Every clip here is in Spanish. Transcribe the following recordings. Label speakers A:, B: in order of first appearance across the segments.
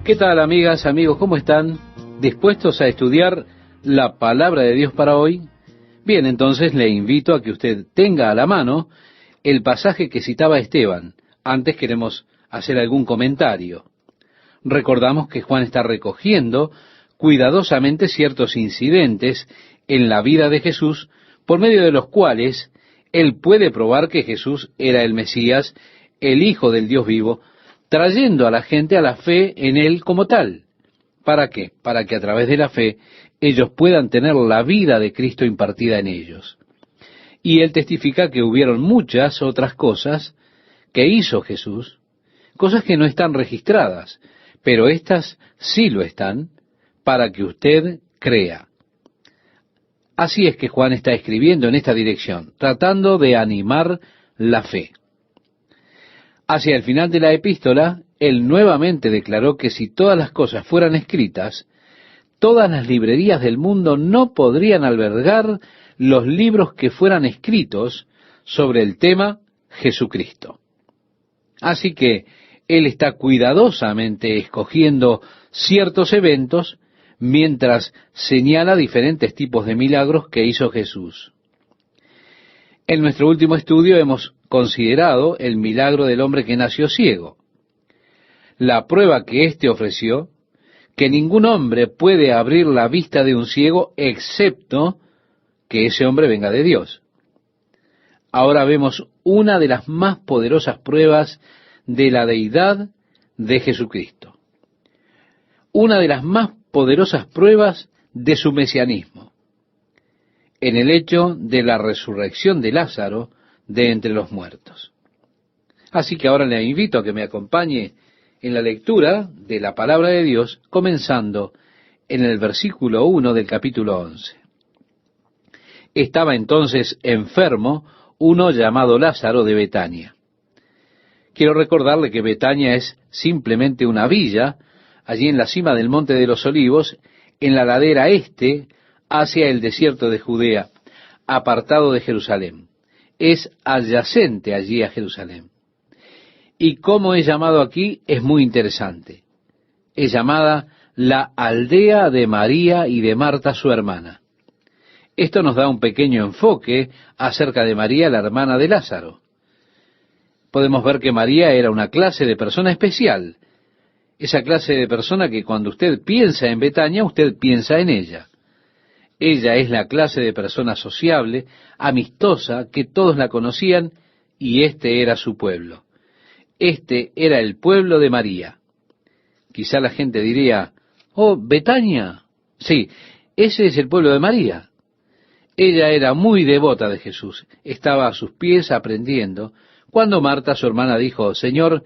A: ¿Qué tal, amigas, amigos? ¿Cómo están? ¿Dispuestos a estudiar la palabra de Dios para hoy? Bien, entonces le invito a que usted tenga a la mano el pasaje que citaba Esteban. Antes queremos hacer algún comentario. Recordamos que Juan está recogiendo cuidadosamente ciertos incidentes en la vida de Jesús, por medio de los cuales él puede probar que Jesús era el Mesías, el Hijo del Dios vivo, trayendo a la gente a la fe en él como tal. ¿Para qué? Para que a través de la fe ellos puedan tener la vida de Cristo impartida en ellos. Y él testifica que hubieron muchas otras cosas que hizo Jesús, cosas que no están registradas, pero estas sí lo están, para que usted crea. Así es que Juan está escribiendo en esta dirección, tratando de animar la fe. Hacia el final de la epístola, él nuevamente declaró que si todas las cosas fueran escritas, todas las librerías del mundo no podrían albergar los libros que fueran escritos sobre el tema Jesucristo. Así que él está cuidadosamente escogiendo ciertos eventos mientras señala diferentes tipos de milagros que hizo Jesús. En nuestro último estudio hemos considerado el milagro del hombre que nació ciego, la prueba que éste ofreció, que ningún hombre puede abrir la vista de un ciego excepto que ese hombre venga de Dios. Ahora vemos una de las más poderosas pruebas de la deidad de Jesucristo, una de las más poderosas pruebas de su mesianismo, en el hecho de la resurrección de Lázaro de entre los muertos. Así que ahora le invito a que me acompañe en la lectura de la palabra de Dios, comenzando en el versículo 1 del capítulo 11. Estaba entonces enfermo uno llamado Lázaro de Betania. Quiero recordarle que Betania es simplemente una villa, allí en la cima del Monte de los Olivos, en la ladera este, hacia el desierto de Judea, apartado de Jerusalén. Es adyacente allí a Jerusalén. Y cómo es llamado aquí es muy interesante. Es llamada la aldea de María y de Marta, su hermana. Esto nos da un pequeño enfoque acerca de María, la hermana de Lázaro. Podemos ver que María era una clase de persona especial, esa clase de persona que cuando usted piensa en Betania, usted piensa en ella. Ella es la clase de persona sociable, amistosa, que todos la conocían, y este era su pueblo. Este era el pueblo de María. Quizá la gente diría, oh, Betania. Sí, ese es el pueblo de María. Ella era muy devota de Jesús, estaba a sus pies aprendiendo, cuando Marta, su hermana, dijo, Señor,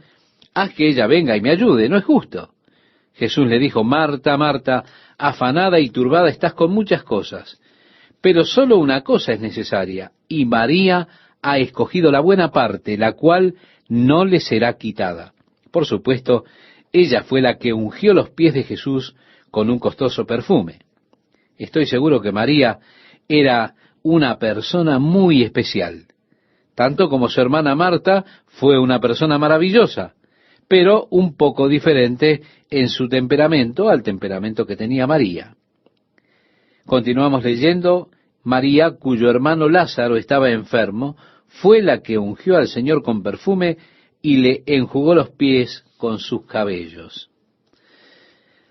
A: haz que ella venga y me ayude, no es justo. Jesús le dijo, Marta, Marta, afanada y turbada estás con muchas cosas, pero solo una cosa es necesaria, y María ha escogido la buena parte, la cual no le será quitada. Por supuesto, ella fue la que ungió los pies de Jesús con un costoso perfume. Estoy seguro que María era una persona muy especial, tanto como su hermana Marta fue una persona maravillosa, pero un poco diferente en su temperamento al temperamento que tenía María. Continuamos leyendo, María, cuyo hermano Lázaro estaba enfermo, fue la que ungió al Señor con perfume y le enjugó los pies con sus cabellos.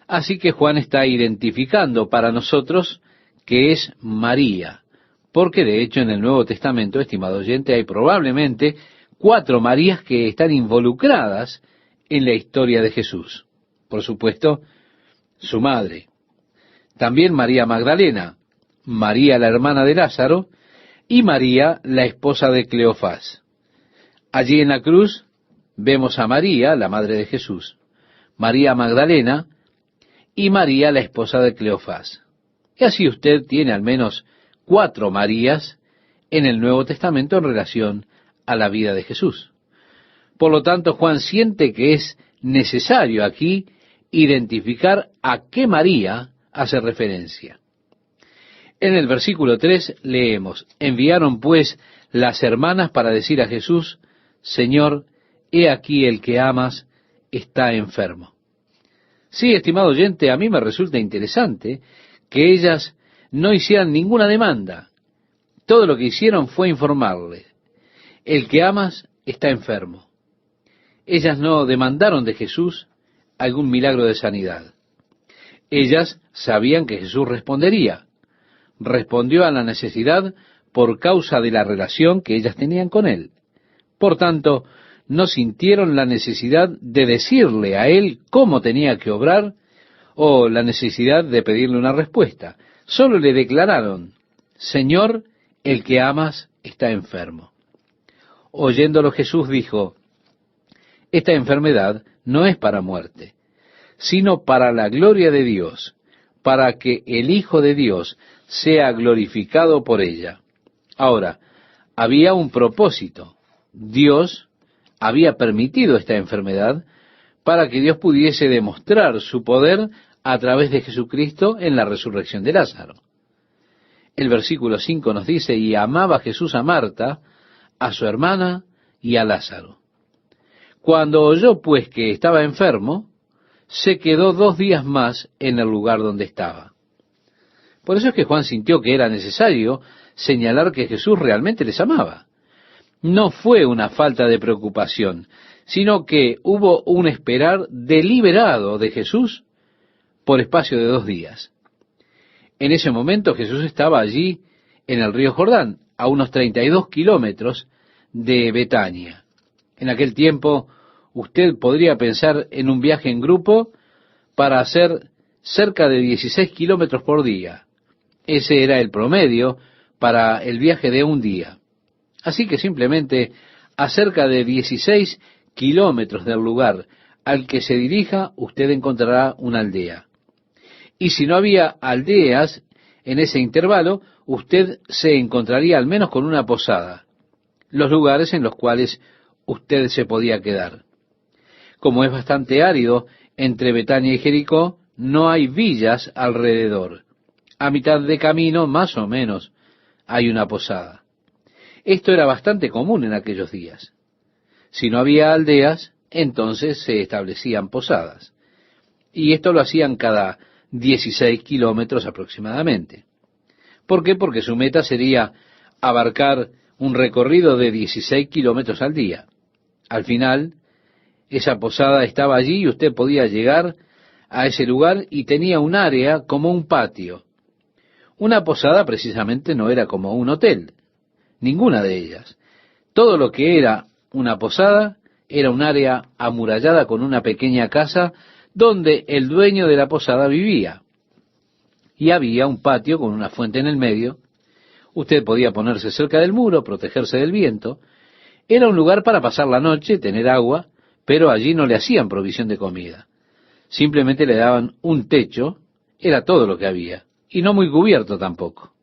A: Así que Juan está identificando para nosotros que es María, porque de hecho en el Nuevo Testamento, estimado oyente, hay probablemente 4 Marías que están involucradas en la historia de Jesús. Por supuesto, su madre. También María Magdalena, María la hermana de Lázaro, y María la esposa de Cleofás. Allí en la cruz vemos a María, la madre de Jesús, María Magdalena y María la esposa de Cleofás. Y así usted tiene al menos 4 Marías en el Nuevo Testamento en relación a la vida de Jesús. Por lo tanto, Juan siente que es necesario aquí identificar a qué María hace referencia. En el versículo 3 leemos, enviaron pues las hermanas para decir a Jesús, Señor, he aquí el que amas está enfermo. Sí, estimado oyente, a mí me resulta interesante que ellas no hicieran ninguna demanda. Todo lo que hicieron fue informarle: el que amas está enfermo. Ellas no demandaron de Jesús algún milagro de sanidad. Ellas sabían que Jesús respondería. Respondió a la necesidad por causa de la relación que ellas tenían con Él. Por tanto, no sintieron la necesidad de decirle a Él cómo tenía que obrar o la necesidad de pedirle una respuesta. Solo le declararon: Señor, el que amas está enfermo. Oyéndolo, Jesús dijo: esta enfermedad no es para muerte, sino para la gloria de Dios, para que el Hijo de Dios sea glorificado por ella. Ahora, había un propósito. Dios había permitido esta enfermedad para que Dios pudiese demostrar su poder a través de Jesucristo en la resurrección de Lázaro. El versículo 5 nos dice: y amaba Jesús a Marta, a su hermana y a Lázaro. Cuando oyó pues que estaba enfermo, se quedó 2 días más en el lugar donde estaba. Por eso es que Juan sintió que era necesario señalar que Jesús realmente les amaba. No fue una falta de preocupación, sino que hubo un esperar deliberado de Jesús por espacio de 2 días. En ese momento Jesús estaba allí en el río Jordán, a unos 32 kilómetros de Betania. En aquel tiempo usted podría pensar en un viaje en grupo para hacer cerca de 16 kilómetros por día. Ese era el promedio para el viaje de un día. Así que simplemente a cerca de 16 kilómetros del lugar al que se dirija, usted encontrará una aldea. Y si no había aldeas en ese intervalo, usted se encontraría al menos con una posada, los lugares en los cuales usted se podía quedar. Como es bastante árido entre Betania y Jericó, no hay villas alrededor. A mitad de camino, más o menos, hay una posada. Esto era bastante común en aquellos días. Si no había aldeas, entonces se establecían posadas. Y esto lo hacían cada 16 kilómetros aproximadamente. ¿Por qué? Porque su meta sería abarcar un recorrido de 16 kilómetros al día. Al final, esa posada estaba allí y usted podía llegar a ese lugar y tenía un área como un patio. Una posada precisamente no era como un hotel, ninguna de ellas. Todo lo que era una posada era un área amurallada con una pequeña casa donde el dueño de la posada vivía. Y había un patio con una fuente en el medio. Usted podía ponerse cerca del muro, protegerse del viento. Era un lugar para pasar la noche, tener agua, pero allí no le hacían provisión de comida. Simplemente le daban un techo, era todo lo que había, y no muy cubierto tampoco.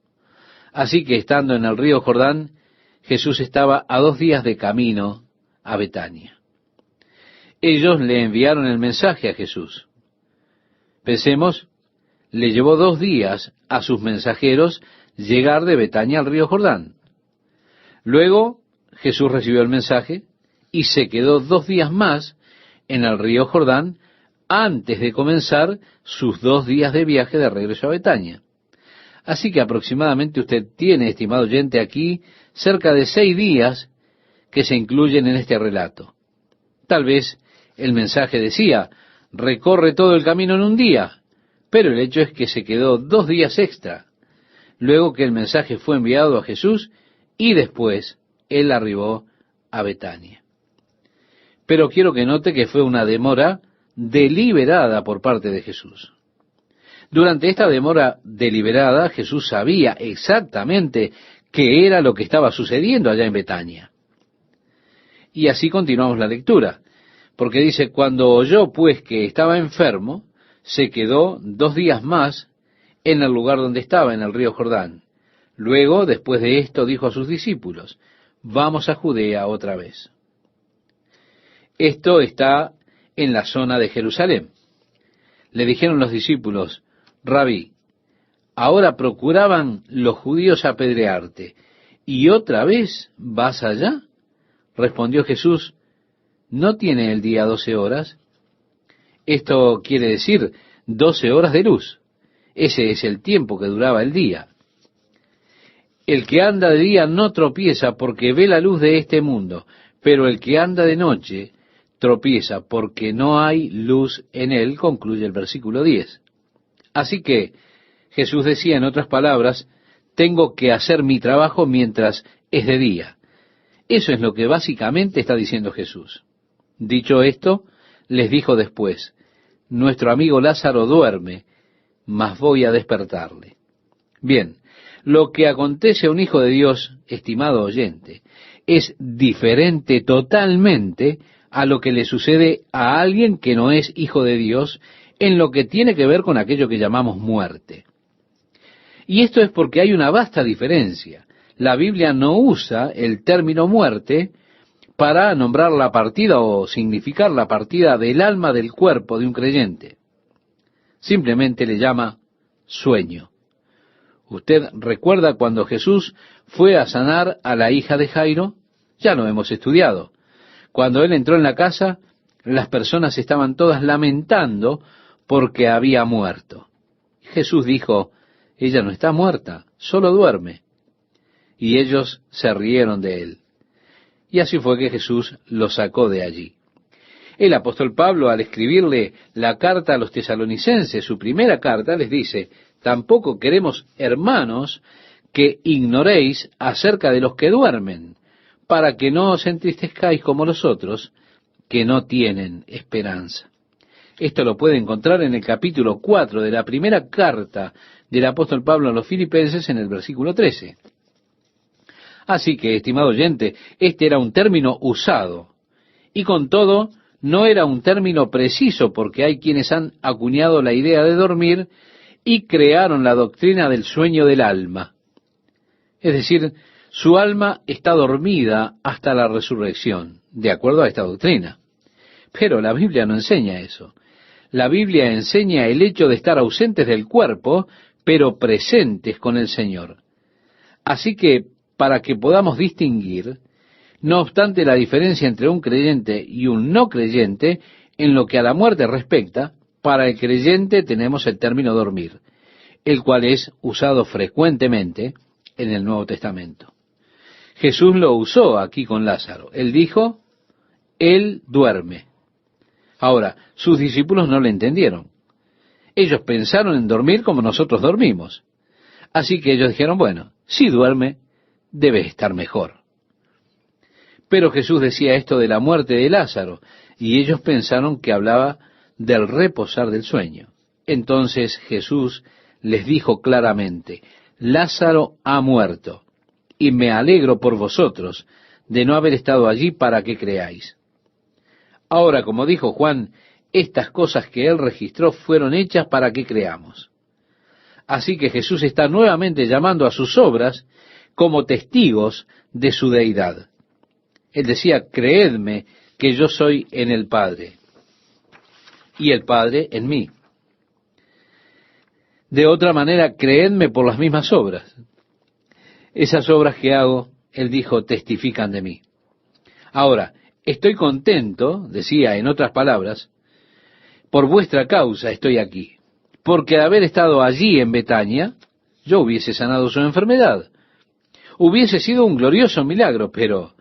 A: Así que estando en el río Jordán, Jesús estaba a 2 días de camino a Betania. Ellos le enviaron el mensaje a Jesús. Pensemos, le llevó 2 días a sus mensajeros llegar de Betania al río Jordán. Luego Jesús recibió el mensaje y se quedó 2 días más en el río Jordán antes de comenzar sus 2 días de viaje de regreso a Betania. Así que aproximadamente usted tiene, estimado oyente, aquí cerca de 6 días que se incluyen en este relato. Tal vez el mensaje decía: recorre todo el camino en un día, pero el hecho es que se quedó 2 días extra, luego que el mensaje fue enviado a Jesús y después él arribó a Betania. Pero quiero que note que fue una demora deliberada por parte de Jesús. Durante esta demora deliberada, Jesús sabía exactamente qué era lo que estaba sucediendo allá en Betania. Y así continuamos la lectura, porque dice: cuando oyó pues que estaba enfermo, se quedó 2 días más en el lugar donde estaba, en el río Jordán. Luego, después de esto, dijo a sus discípulos: vamos a Judea otra vez. Esto está en la zona de Jerusalén. Le dijeron los discípulos: Rabí, ahora procuraban los judíos apedrearte, ¿y otra vez vas allá? Respondió Jesús: ¿no tiene el día 12 horas? Esto quiere decir 12 horas de luz. Ese es el tiempo que duraba el día. El que anda de día no tropieza porque ve la luz de este mundo, pero el que anda de noche tropieza porque no hay luz en él, concluye el versículo 10. Así que Jesús decía, en otras palabras, tengo que hacer mi trabajo mientras es de día. Eso es lo que básicamente está diciendo Jesús. Dicho esto, les dijo después, nuestro amigo Lázaro duerme, mas voy a despertarle. Bien, lo que acontece a un hijo de Dios, estimado oyente, es diferente totalmente a lo que le sucede a alguien que no es hijo de Dios en lo que tiene que ver con aquello que llamamos muerte. Y esto es porque hay una vasta diferencia. La Biblia no usa el término muerte para nombrar la partida o significar la partida del alma del cuerpo de un creyente. Simplemente le llama sueño. ¿Usted recuerda cuando Jesús fue a sanar a la hija de Jairo? Ya lo hemos estudiado. Cuando él entró en la casa, las personas estaban todas lamentando porque había muerto. Jesús dijo, ella no está muerta, solo duerme. Y ellos se rieron de él. Y así fue que Jesús lo sacó de allí. El apóstol Pablo, al escribirle la carta a los tesalonicenses, su primera carta, les dice, tampoco queremos, hermanos, que ignoréis acerca de los que duermen, para que no os entristezcáis como los otros, que no tienen esperanza. Esto lo puede encontrar en el capítulo 4 de la primera carta del apóstol Pablo a los Filipenses en el versículo 13. Así que, estimado oyente, este era un término usado, y con todo, no era un término preciso, porque hay quienes han acuñado la idea de dormir y crearon la doctrina del sueño del alma. Es decir, su alma está dormida hasta la resurrección, de acuerdo a esta doctrina. Pero la Biblia no enseña eso. La Biblia enseña el hecho de estar ausentes del cuerpo, pero presentes con el Señor. Así que, para que podamos distinguir, no obstante la diferencia entre un creyente y un no creyente, en lo que a la muerte respecta, para el creyente tenemos el término dormir, el cual es usado frecuentemente en el Nuevo Testamento. Jesús lo usó aquí con Lázaro. Él dijo, él duerme. Ahora, sus discípulos no le entendieron. Ellos pensaron en dormir como nosotros dormimos. Así que ellos dijeron, bueno, si duerme, debe estar mejor. Pero Jesús decía esto de la muerte de Lázaro, y ellos pensaron que hablaba del reposar del sueño. Entonces Jesús les dijo claramente, Lázaro ha muerto, y me alegro por vosotros de no haber estado allí para que creáis. Ahora, como dijo Juan, estas cosas que él registró fueron hechas para que creamos. Así que Jesús está nuevamente llamando a sus obras como testigos de su deidad. Él decía, creedme que yo soy en el Padre, y el Padre en mí. De otra manera, creedme por las mismas obras. Esas obras que hago, él dijo, testifican de mí. Ahora, estoy contento, decía en otras palabras, por vuestra causa estoy aquí, porque al haber estado allí en Betania, yo hubiese sanado su enfermedad. Hubiese sido un glorioso milagro, pero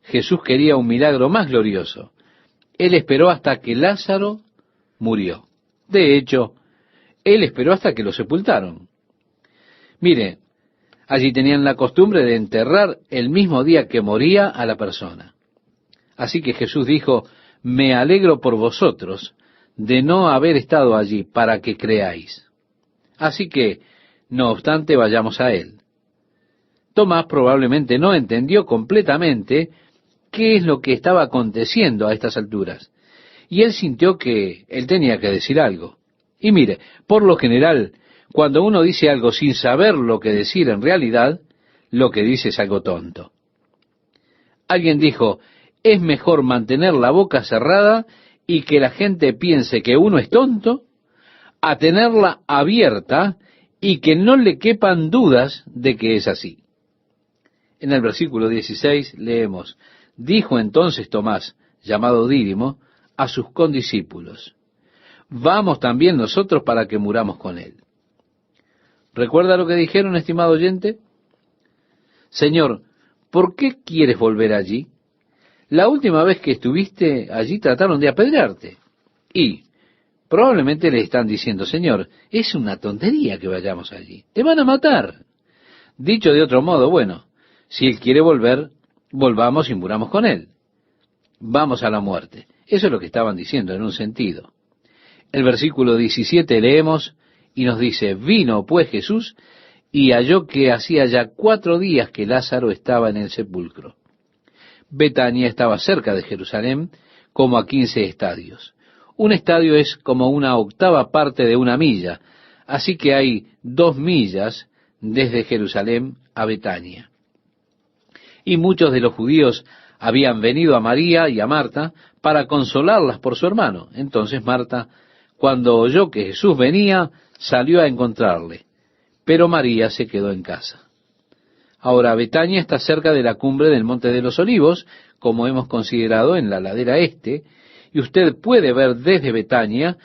A: Jesús quería un milagro más glorioso. Él esperó hasta que Lázaro murió. De hecho, él esperó hasta que lo sepultaron. Mire, allí tenían la costumbre de enterrar el mismo día que moría a la persona. Así que Jesús dijo, me alegro por vosotros de no haber estado allí para que creáis. Así que, no obstante, vayamos a él. Tomás probablemente no entendió completamente qué es lo que estaba aconteciendo a estas alturas. Y él sintió que él tenía que decir algo. Y mire, por lo general, cuando uno dice algo sin saber lo que decir en realidad, lo que dice es algo tonto. Alguien dijo, es mejor mantener la boca cerrada y que la gente piense que uno es tonto, a tenerla abierta y que no le quepan dudas de que es así. En el versículo 16 leemos, dijo entonces Tomás, llamado Dídimo, a sus condiscípulos, vamos también nosotros para que muramos con él. ¿Recuerda lo que dijeron, estimado oyente? Señor, ¿por qué quieres volver allí? La última vez que estuviste allí trataron de apedrearte. Y probablemente le están diciendo, Señor, es una tontería que vayamos allí. Te van a matar. Dicho de otro modo, bueno, si él quiere volver, volvamos y muramos con él. Vamos a la muerte. Eso es lo que estaban diciendo en un sentido. El versículo 17 leemos y nos dice, vino pues Jesús y halló que hacía ya 4 días que Lázaro estaba en el sepulcro. Betania estaba cerca de Jerusalén, como a 15 estadios. Un estadio es como una octava parte de una milla, así que hay 2 millas desde Jerusalén a Betania. Y muchos de los judíos habían venido a María y a Marta para consolarlas por su hermano. Entonces Marta, cuando oyó que Jesús venía, salió a encontrarle, pero María se quedó en casa. Ahora, Betania está cerca de la cumbre del Monte de los Olivos, como hemos considerado en la ladera este, y usted puede ver desde Betania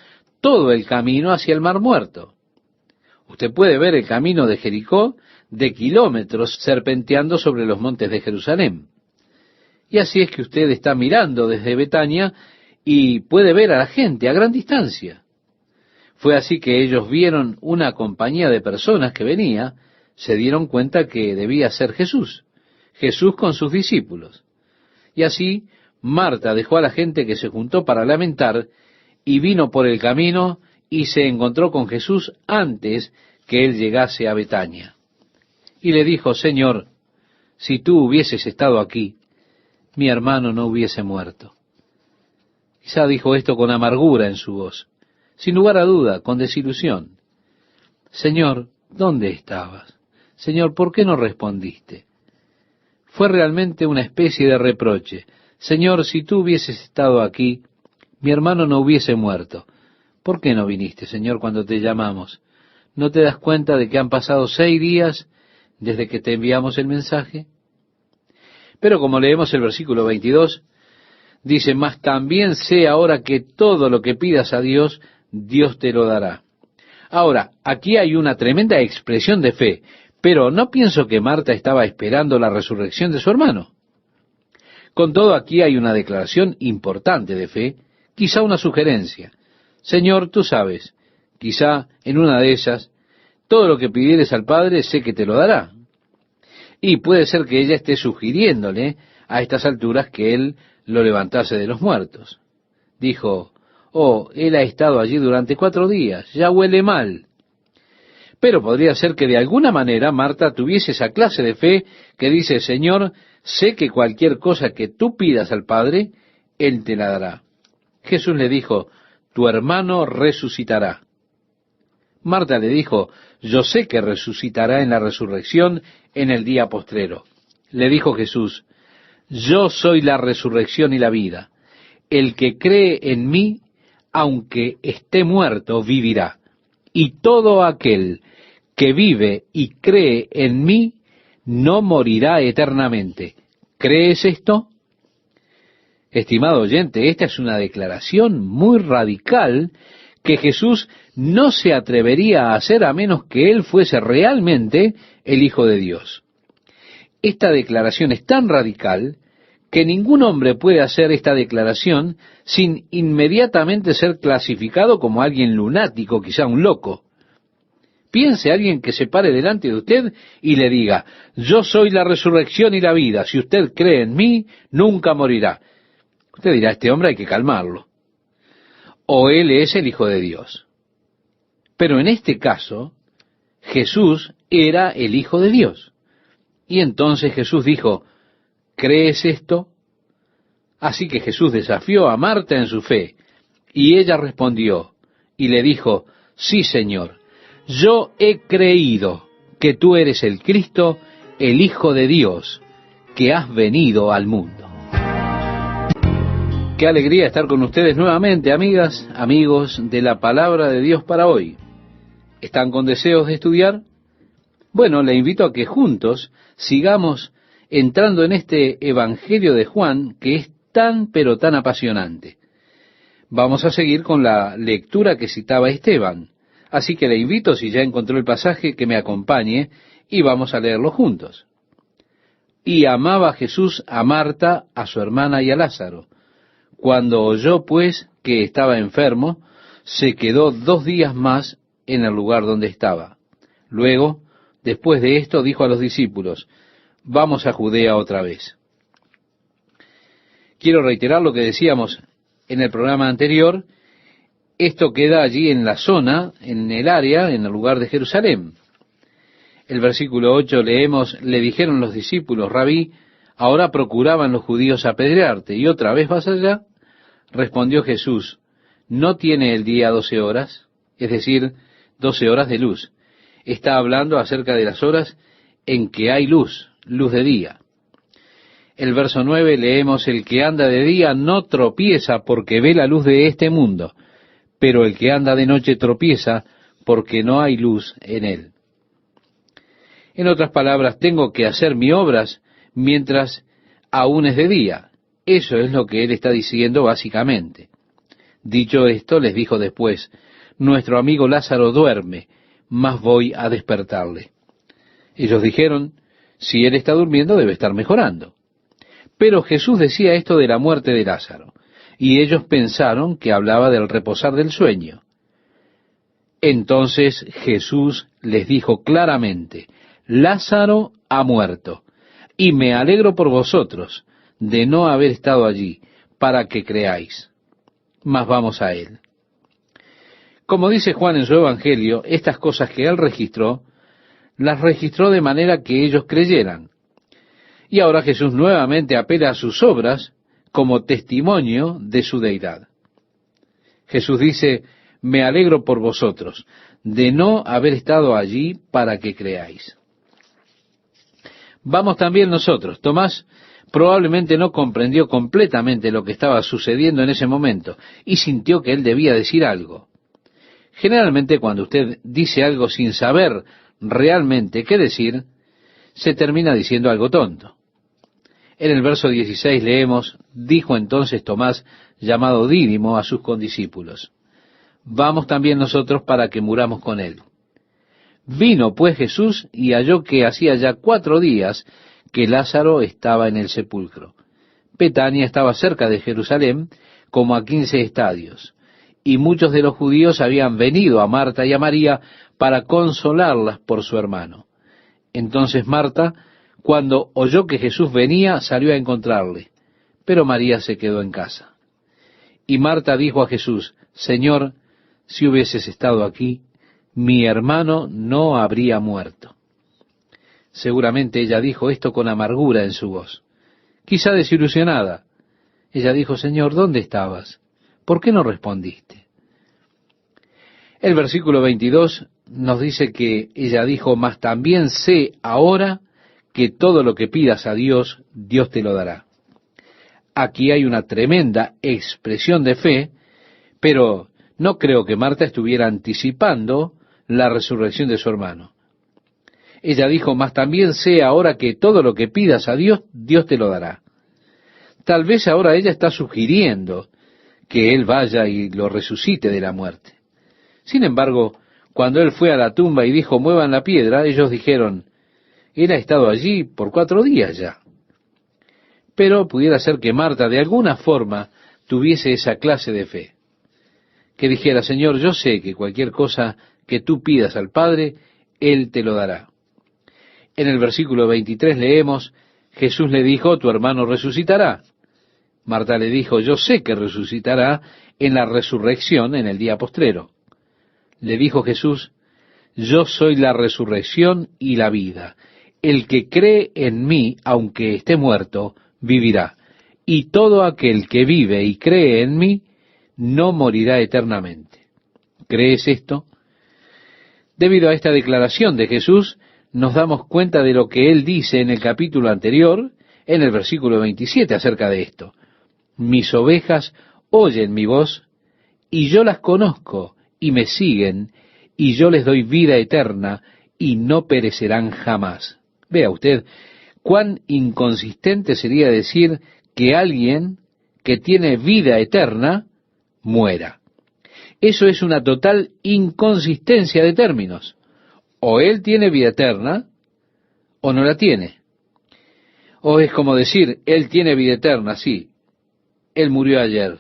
A: todo el camino hacia el Mar Muerto. Usted puede ver el camino de Jericó de kilómetros serpenteando sobre los montes de Jerusalén. Y así es que usted está mirando desde Betania y puede ver a la gente a gran distancia. Fue así que ellos vieron una compañía de personas que venía, se dieron cuenta que debía ser Jesús, Jesús con sus discípulos. Y así Marta dejó a la gente que se juntó para lamentar y vino por el camino y se encontró con Jesús antes que él llegase a Betania. Y le dijo, Señor, si tú hubieses estado aquí, mi hermano no hubiese muerto. Quizá dijo esto con amargura en su voz, sin lugar a duda, con desilusión. Señor, ¿dónde estabas? Señor, ¿por qué no respondiste? Fue realmente una especie de reproche. Señor, si tú hubieses estado aquí, mi hermano no hubiese muerto. ¿Por qué no viniste, Señor, cuando te llamamos? ¿No te das cuenta de que han pasado 6 días desde que te enviamos el mensaje? Pero como leemos el versículo 22, dice, mas también sé ahora que todo lo que pidas a Dios, Dios te lo dará. Ahora, aquí hay una tremenda expresión de fe, pero no pienso que Marta estaba esperando la resurrección de su hermano. Con todo, aquí hay una declaración importante de fe, quizá una sugerencia. Señor, tú sabes, quizá en una de esas, todo lo que pidieres al Padre sé que te lo dará. Y puede ser que ella esté sugiriéndole a estas alturas que él lo levantase de los muertos. Dijo, oh, él ha estado allí durante 4 días, ya huele mal. Pero podría ser que de alguna manera Marta tuviese esa clase de fe que dice, Señor, sé que cualquier cosa que tú pidas al Padre, Él te la dará. Jesús le dijo, tu hermano resucitará. Marta le dijo, yo sé que resucitará en la resurrección en el día postrero. Le dijo Jesús, yo soy la resurrección y la vida. El que cree en mí, aunque esté muerto, vivirá. Y todo aquel que vive y cree en mí, no morirá eternamente. ¿Crees esto? Estimado oyente, esta es una declaración muy radical que Jesús no se atrevería a hacer a menos que Él fuese realmente el Hijo de Dios. Esta declaración es tan radical que ningún hombre puede hacer esta declaración sin inmediatamente ser clasificado como alguien lunático, quizá un loco. Piense alguien que se pare delante de usted y le diga, yo soy la resurrección y la vida, si usted cree en mí, nunca morirá. Usted dirá, este hombre hay que calmarlo. O él es el Hijo de Dios. Pero en este caso, Jesús era el Hijo de Dios. Y entonces Jesús dijo, ¿crees esto? Así que Jesús desafió a Marta en su fe, y ella respondió, y le dijo, sí, Señor, yo he creído que tú eres el Cristo, el Hijo de Dios, que has venido al mundo. Qué alegría estar con ustedes nuevamente, amigas, amigos de la Palabra de Dios para hoy. ¿Están con deseos de estudiar? Bueno, le invito a que juntos sigamos entrando en este Evangelio de Juan, que es tan pero tan apasionante. Vamos a seguir con la lectura que citaba Esteban. Así que le invito, si ya encontró el pasaje, que me acompañe y vamos a leerlo juntos. Y amaba Jesús a Marta, a su hermana y a Lázaro. Cuando oyó, pues, que estaba enfermo, se quedó 2 días más en el lugar donde estaba. Luego, después de esto, dijo a los discípulos: vamos a Judea otra vez. Quiero reiterar lo que decíamos en el programa anterior. Esto queda allí en la zona, en el área, en el lugar de Jerusalén. El versículo 8 leemos: le dijeron los discípulos: Rabí, ahora procuraban los judíos apedrearte, ¿y otra vez vas allá? Respondió Jesús: ¿no tiene el día 12 horas? Es decir, 12 horas de luz. Está hablando acerca de las horas en que hay luz, luz de día. El verso 9 leemos: el que anda de día no tropieza porque ve la luz de este mundo, pero el que anda de noche tropieza porque no hay luz en él. En otras palabras, tengo que hacer mis obras mientras aún es de día. Eso es lo que él está diciendo básicamente. Dicho esto, les dijo después: nuestro amigo Lázaro duerme, mas voy a despertarle. Ellos dijeron: si él está durmiendo, debe estar mejorando. Pero Jesús decía esto de la muerte de Lázaro, y ellos pensaron que hablaba del reposar del sueño. Entonces Jesús les dijo claramente: Lázaro ha muerto, y me alegro por vosotros de no haber estado allí, para que creáis. Mas vamos a él. Como dice Juan en su Evangelio, estas cosas que él registró, las registró de manera que ellos creyeran. Y ahora Jesús nuevamente apela a sus obras como testimonio de su deidad. Jesús dice: me alegro por vosotros de no haber estado allí para que creáis. Vamos también nosotros. Tomás probablemente no comprendió completamente lo que estaba sucediendo en ese momento y sintió que él debía decir algo. Generalmente cuando usted dice algo sin saber realmente qué decir, se termina diciendo algo tonto. En el verso 16 leemos: dijo entonces Tomás, llamado Dídimo, a sus condiscípulos: vamos también nosotros para que muramos con él. Vino pues Jesús y halló que hacía ya 4 días que Lázaro estaba en el sepulcro. Betania estaba cerca de Jerusalén, como a 15 estadios, y muchos de los judíos habían venido a Marta y a María para consolarlas por su hermano. Entonces Marta, cuando oyó que Jesús venía, salió a encontrarle, pero María se quedó en casa. Y Marta dijo a Jesús: Señor, si hubieses estado aquí, mi hermano no habría muerto. Seguramente ella dijo esto con amargura en su voz, quizá desilusionada. Ella dijo: Señor, ¿dónde estabas? ¿Por qué no respondiste? El versículo 22 nos dice que ella dijo: mas también sé ahora que todo lo que pidas a Dios, Dios te lo dará. Aquí hay una tremenda expresión de fe, pero no creo que Marta estuviera anticipando la resurrección de su hermano. Ella dijo: mas también sé ahora que todo lo que pidas a Dios, Dios te lo dará. Tal vez ahora ella está sugiriendo que él vaya y lo resucite de la muerte. Sin embargo, cuando él fue a la tumba y dijo: muevan la piedra, ellos dijeron: él ha estado allí por 4 días ya. Pero pudiera ser que Marta de alguna forma tuviese esa clase de fe, que dijera: Señor, yo sé que cualquier cosa que tú pidas al Padre, Él te lo dará. En el versículo 23 leemos: Jesús le dijo: tu hermano resucitará. Marta le dijo: yo sé que resucitará en la resurrección en el día postrero. Le dijo Jesús: yo soy la resurrección y la vida. El que cree en mí, aunque esté muerto, vivirá. Y todo aquel que vive y cree en mí, no morirá eternamente. ¿Crees esto? Debido a esta declaración de Jesús, nos damos cuenta de lo que él dice en el capítulo anterior, en el versículo 27, acerca de esto. Mis ovejas oyen mi voz, y yo las conozco, y me siguen, y yo les doy vida eterna, y no perecerán jamás. Vea usted cuán inconsistente sería decir que alguien que tiene vida eterna muera. Eso es una total inconsistencia de términos. O él tiene vida eterna, o no la tiene. O es como decir, él tiene vida eterna, sí, él murió ayer.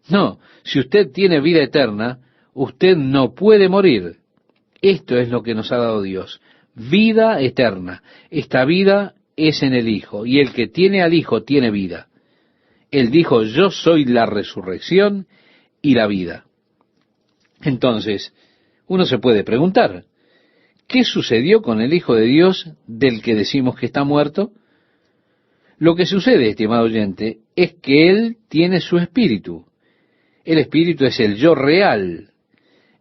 A: No, si usted tiene vida eterna, usted no puede morir. Esto es lo que nos ha dado Dios, vida eterna. Esta vida es en el Hijo, y el que tiene al Hijo tiene vida. Él dijo, yo soy la resurrección y la vida. Entonces, uno se puede preguntar, ¿qué sucedió con el Hijo de Dios del que decimos que está muerto? Lo que sucede, estimado oyente, es que Él tiene su espíritu. El espíritu es el yo real,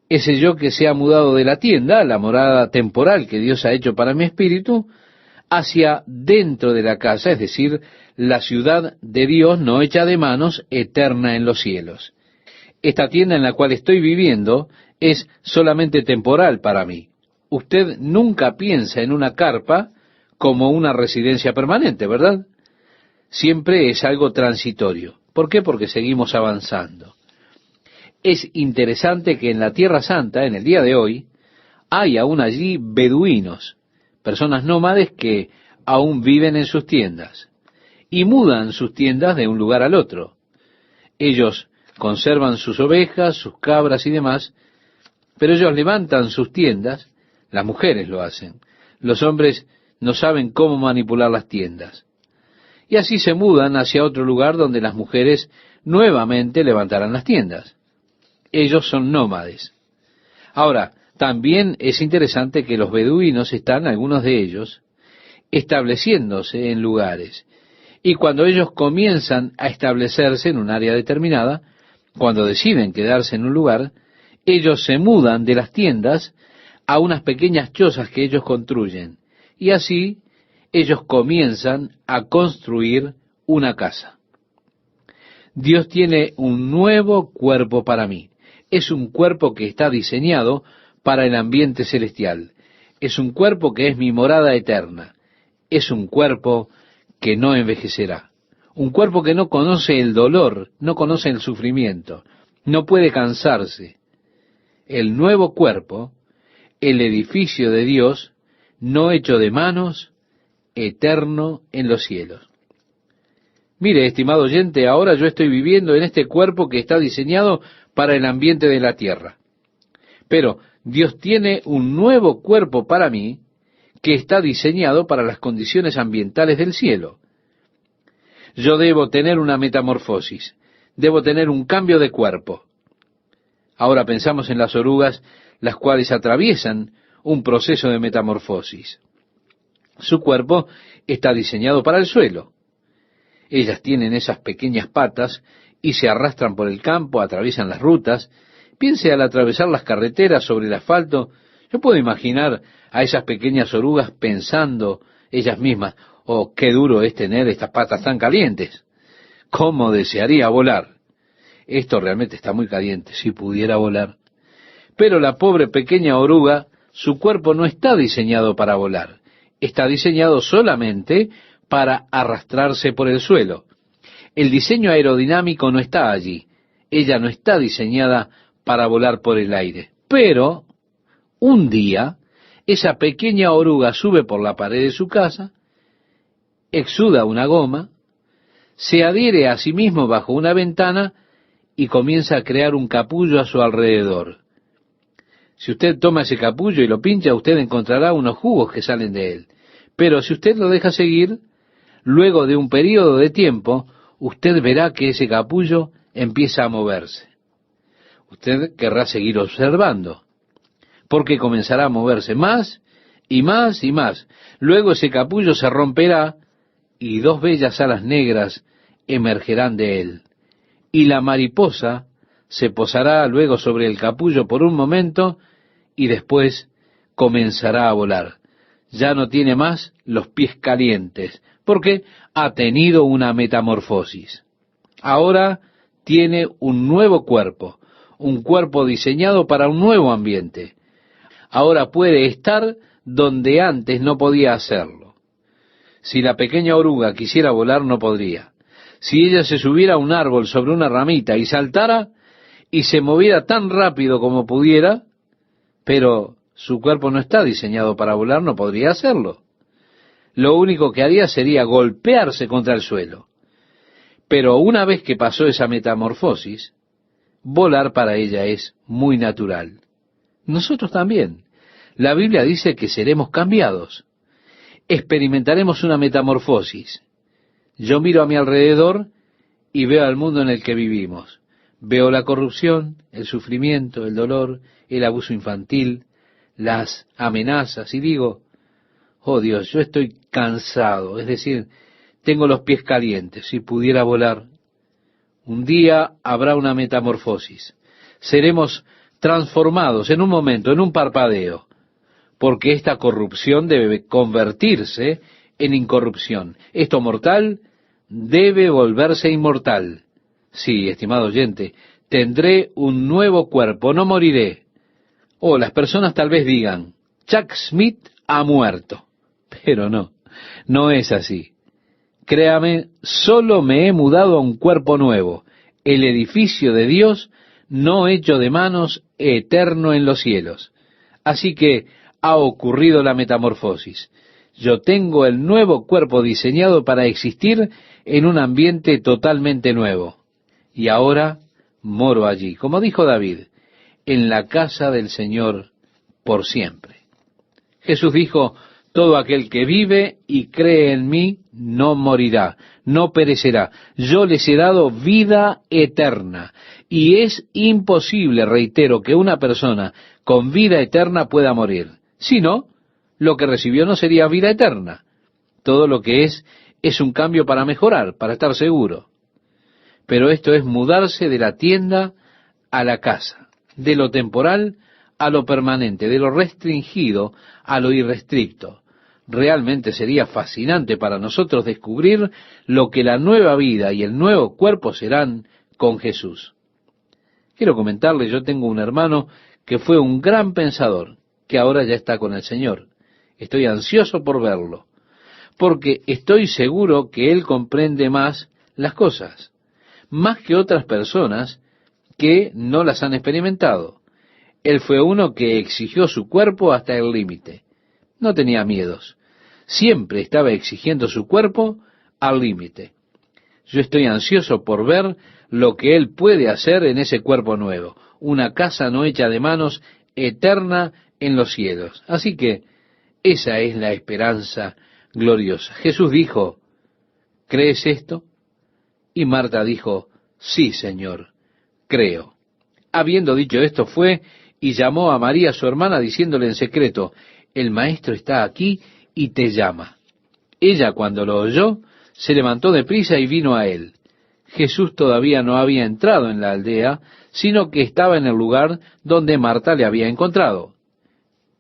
A: ese yo que se ha mudado de la tienda, la morada temporal que Dios ha hecho para mi espíritu, hacia dentro de la casa, es decir, la ciudad de Dios no hecha de manos, eterna en los cielos. Esta tienda en la cual estoy viviendo es solamente temporal para mí. Usted nunca piensa en una carpa como una residencia permanente, ¿verdad? Siempre es algo transitorio. ¿Por qué? Porque seguimos avanzando. Es interesante que en la Tierra Santa, en el día de hoy, hay aún allí beduinos, personas nómades que aún viven en sus tiendas y mudan sus tiendas de un lugar al otro. Ellos conservan sus ovejas, sus cabras y demás, pero ellos levantan sus tiendas, las mujeres lo hacen. Los hombres no saben cómo manipular las tiendas. Y así se mudan hacia otro lugar donde las mujeres nuevamente levantarán las tiendas. Ellos son nómades. Ahora, también es interesante que los beduinos están, algunos de ellos, estableciéndose en lugares. Y cuando ellos comienzan a establecerse en un área determinada, cuando deciden quedarse en un lugar, ellos se mudan de las tiendas a unas pequeñas chozas que ellos construyen. Y así ellos comienzan a construir una casa. Dios tiene un nuevo cuerpo para mí. Es un cuerpo que está diseñado para el ambiente celestial. Es un cuerpo que es mi morada eterna. Es un cuerpo que no envejecerá. Un cuerpo que no conoce el dolor, no conoce el sufrimiento, no puede cansarse. El nuevo cuerpo, el edificio de Dios, no hecho de manos, eterno en los cielos. Mire, estimado oyente, ahora yo estoy viviendo en este cuerpo que está diseñado para el ambiente de la tierra. Pero Dios tiene un nuevo cuerpo para mí que está diseñado para las condiciones ambientales del cielo. Yo debo tener una metamorfosis, debo tener un cambio de cuerpo. Ahora pensamos en las orugas, las cuales atraviesan un proceso de metamorfosis. Su cuerpo está diseñado para el suelo. Ellas tienen esas pequeñas patas y se arrastran por el campo, atraviesan las rutas. Piense al atravesar las carreteras sobre el asfalto, yo puedo imaginar a esas pequeñas orugas pensando ellas mismas, oh, qué duro es tener estas patas tan calientes. ¿Cómo desearía volar? Esto realmente está muy caliente, si pudiera volar. Pero la pobre pequeña oruga, su cuerpo no está diseñado para volar. Está diseñado solamente para arrastrarse por el suelo. El diseño aerodinámico no está allí. Ella no está diseñada para volar por el aire. Pero, un día, esa pequeña oruga sube por la pared de su casa, exuda una goma, se adhiere a sí mismo bajo una ventana y comienza a crear un capullo a su alrededor. Si usted toma ese capullo y lo pincha, usted encontrará unos jugos que salen de él. Pero si usted lo deja seguir, luego de un período de tiempo, usted verá que ese capullo empieza a moverse. Usted querrá seguir observando, porque comenzará a moverse más y más y más. Luego ese capullo se romperá y dos bellas alas negras emergerán de él. Y la mariposa se posará luego sobre el capullo por un momento y después comenzará a volar. Ya no tiene más los pies calientes, porque ha tenido una metamorfosis. Ahora tiene un nuevo cuerpo, un cuerpo diseñado para un nuevo ambiente. Ahora puede estar donde antes no podía hacerlo. Si la pequeña oruga quisiera volar, no podría. Si ella se subiera a un árbol sobre una ramita y saltara, y se moviera tan rápido como pudiera, pero su cuerpo no está diseñado para volar, no podría hacerlo. Lo único que haría sería golpearse contra el suelo. Pero una vez que pasó esa metamorfosis, volar para ella es muy natural. Nosotros también. La Biblia dice que seremos cambiados. Experimentaremos una metamorfosis. Yo miro a mi alrededor y veo al mundo en el que vivimos. Veo la corrupción, el sufrimiento, el dolor, el abuso infantil, las amenazas, y digo, oh Dios, yo estoy cansado, es decir, tengo los pies calientes. Si pudiera volar, un día habrá una metamorfosis. Seremos transformados en un momento, en un parpadeo, porque esta corrupción debe convertirse en incorrupción. Esto mortal debe volverse inmortal. Sí, estimado oyente, tendré un nuevo cuerpo, no moriré. O las personas tal vez digan, Chuck Smith ha muerto. Pero no, no es así. Créame, solo me he mudado a un cuerpo nuevo, el edificio de Dios, no hecho de manos, eterno en los cielos. Así que ha ocurrido la metamorfosis. Yo tengo el nuevo cuerpo diseñado para existir en un ambiente totalmente nuevo. Y ahora moro allí, como dijo David, en la casa del Señor por siempre. Jesús dijo, todo aquel que vive y cree en mí no morirá, no perecerá. Yo les he dado vida eterna. Y es imposible, reitero, que una persona con vida eterna pueda morir. Si no, lo que recibió no sería vida eterna. Todo lo que es un cambio para mejorar, para estar seguro. Pero esto es mudarse de la tienda a la casa, de lo temporal a lo permanente, de lo restringido a lo irrestricto. Realmente sería fascinante para nosotros descubrir lo que la nueva vida y el nuevo cuerpo serán con Jesús. Quiero comentarle, yo tengo un hermano que fue un gran pensador, que ahora ya está con el Señor. Estoy ansioso por verlo, porque estoy seguro que él comprende más las cosas, más que otras personas que no las han experimentado. Él fue uno que exigió su cuerpo hasta el límite. No tenía miedos. Siempre estaba exigiendo su cuerpo al límite. Yo estoy ansioso por ver lo que él puede hacer en ese cuerpo nuevo. Una casa no hecha de manos, eterna en los cielos. Así que esa es la esperanza gloriosa. Jesús dijo, ¿crees esto? Y Marta dijo, sí, Señor, creo. Habiendo dicho esto, fue y llamó a María, su hermana, diciéndole en secreto, el Maestro está aquí y te llama. Ella, cuando lo oyó, se levantó deprisa y vino a él. Jesús todavía no había entrado en la aldea, sino que estaba en el lugar donde Marta le había encontrado.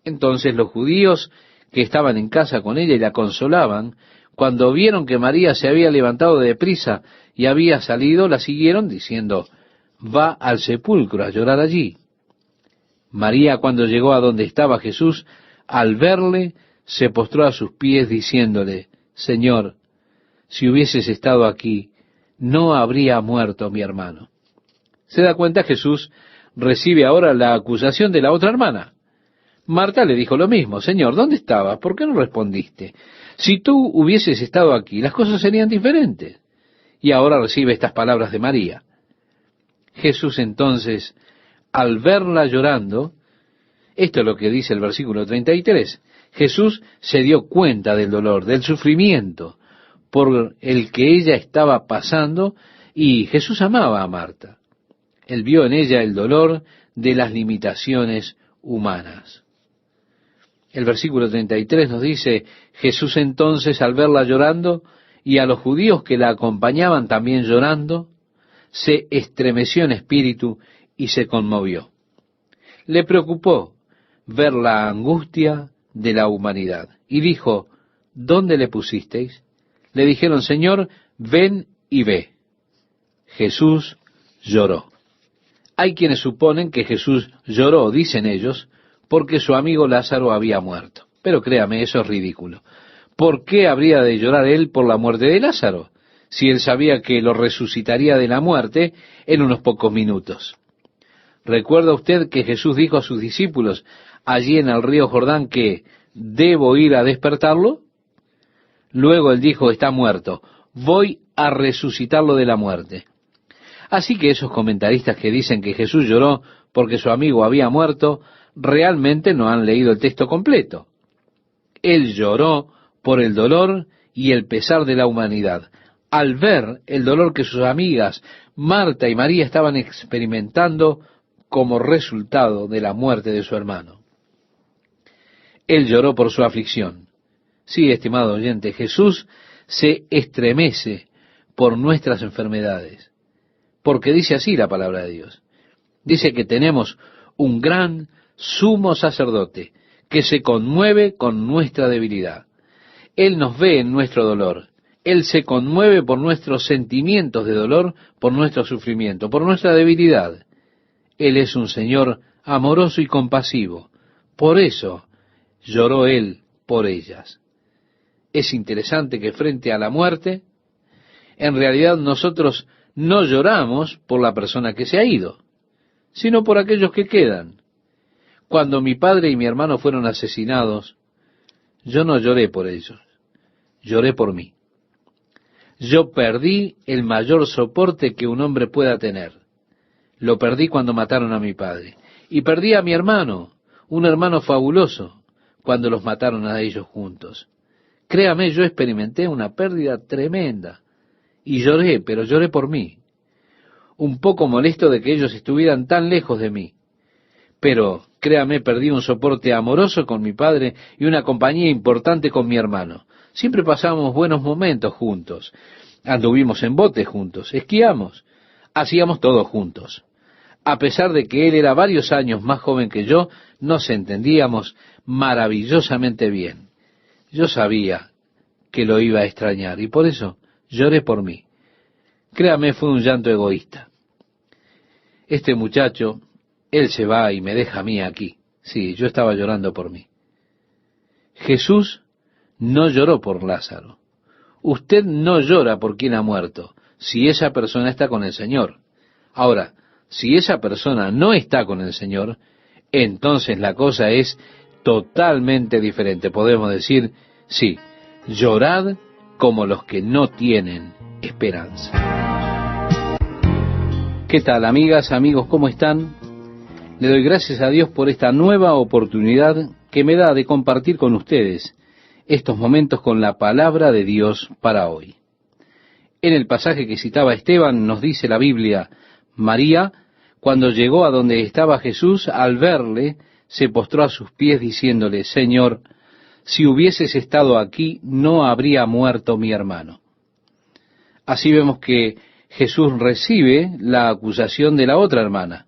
A: Entonces los judíos que estaban en casa con ella y la consolaban, cuando vieron que María se había levantado deprisa y había salido, la siguieron diciendo, va al sepulcro a llorar allí. María, cuando llegó a donde estaba Jesús, al verle, se postró a sus pies diciéndole, Señor, si hubieses estado aquí, no habría muerto mi hermano. ¿Se da cuenta? Jesús recibe ahora la acusación de la otra hermana. Marta le dijo lo mismo, Señor, ¿dónde estabas? ¿Por qué no respondiste? Si tú hubieses estado aquí, las cosas serían diferentes. Y ahora recibe estas palabras de María. Jesús entonces, al verla llorando, esto es lo que dice el versículo 33, Jesús se dio cuenta del dolor, del sufrimiento por el que ella estaba pasando, y Jesús amaba a Marta. Él vio en ella el dolor de las limitaciones humanas. El versículo 33 nos dice, Jesús entonces, al verla llorando, y a los judíos que la acompañaban también llorando, se estremeció en espíritu y se conmovió. Le preocupó ver la angustia de la humanidad. Y dijo, ¿dónde le pusisteis? Le dijeron, Señor, ven y ve. Jesús lloró. Hay quienes suponen que Jesús lloró, dicen ellos, porque su amigo Lázaro había muerto. Pero créame, eso es ridículo. ¿Por qué habría de llorar él por la muerte de Lázaro, si él sabía que lo resucitaría de la muerte en unos pocos minutos? ¿Recuerda usted que Jesús dijo a sus discípulos allí en el río Jordán que debo ir a despertarlo? Luego él dijo, está muerto, voy a resucitarlo de la muerte. Así que esos comentaristas que dicen que Jesús lloró porque su amigo había muerto, realmente no han leído el texto completo. Él lloró por el dolor y el pesar de la humanidad, al ver el dolor que sus amigas Marta y María estaban experimentando como resultado de la muerte de su hermano. Él lloró por su aflicción. Sí, estimado oyente, Jesús se estremece por nuestras enfermedades, porque dice así la palabra de Dios. Dice que tenemos un gran sumo sacerdote que se conmueve con nuestra debilidad. Él nos ve en nuestro dolor. Él se conmueve por nuestros sentimientos de dolor, por nuestro sufrimiento, por nuestra debilidad. Él es un Señor amoroso y compasivo. Por eso lloró Él por ellas. Es interesante que frente a la muerte, en realidad nosotros no lloramos por la persona que se ha ido, sino por aquellos que quedan. Cuando mi padre y mi hermano fueron asesinados, yo no lloré por ellos, lloré por mí. Yo perdí el mayor soporte que un hombre pueda tener. Lo perdí cuando mataron a mi padre. Y perdí a mi hermano, un hermano fabuloso, cuando los mataron a ellos juntos. Créame, yo experimenté una pérdida tremenda. Y lloré, pero lloré por mí. Un poco molesto de que ellos estuvieran tan lejos de mí. Pero, créame, perdí un soporte amoroso con mi padre y una compañía importante con mi hermano. Siempre pasamos buenos momentos juntos. Anduvimos en bote juntos, esquiamos, hacíamos todo juntos. A pesar de que él era varios años más joven que yo, nos entendíamos maravillosamente bien. Yo sabía que lo iba a extrañar y por eso lloré por mí. Créame, fue un llanto egoísta. Este muchacho, él se va y me deja a mí aquí. Sí, yo estaba llorando por mí. Jesús no lloró por Lázaro. Usted no llora por quien ha muerto, si esa persona está con el Señor. Ahora, si esa persona no está con el Señor, entonces la cosa es totalmente diferente. Podemos decir, sí, llorad como los que no tienen esperanza. ¿Qué tal, amigas, amigos? ¿Cómo están? Le doy gracias a Dios por esta nueva oportunidad que me da de compartir con ustedes estos momentos con la palabra de Dios para hoy. En el pasaje que citaba Esteban nos dice la Biblia, María, cuando llegó a donde estaba Jesús, al verle, se postró a sus pies diciéndole, Señor, si hubieses estado aquí, no habría muerto mi hermano. Así vemos que Jesús recibe la acusación de la otra hermana.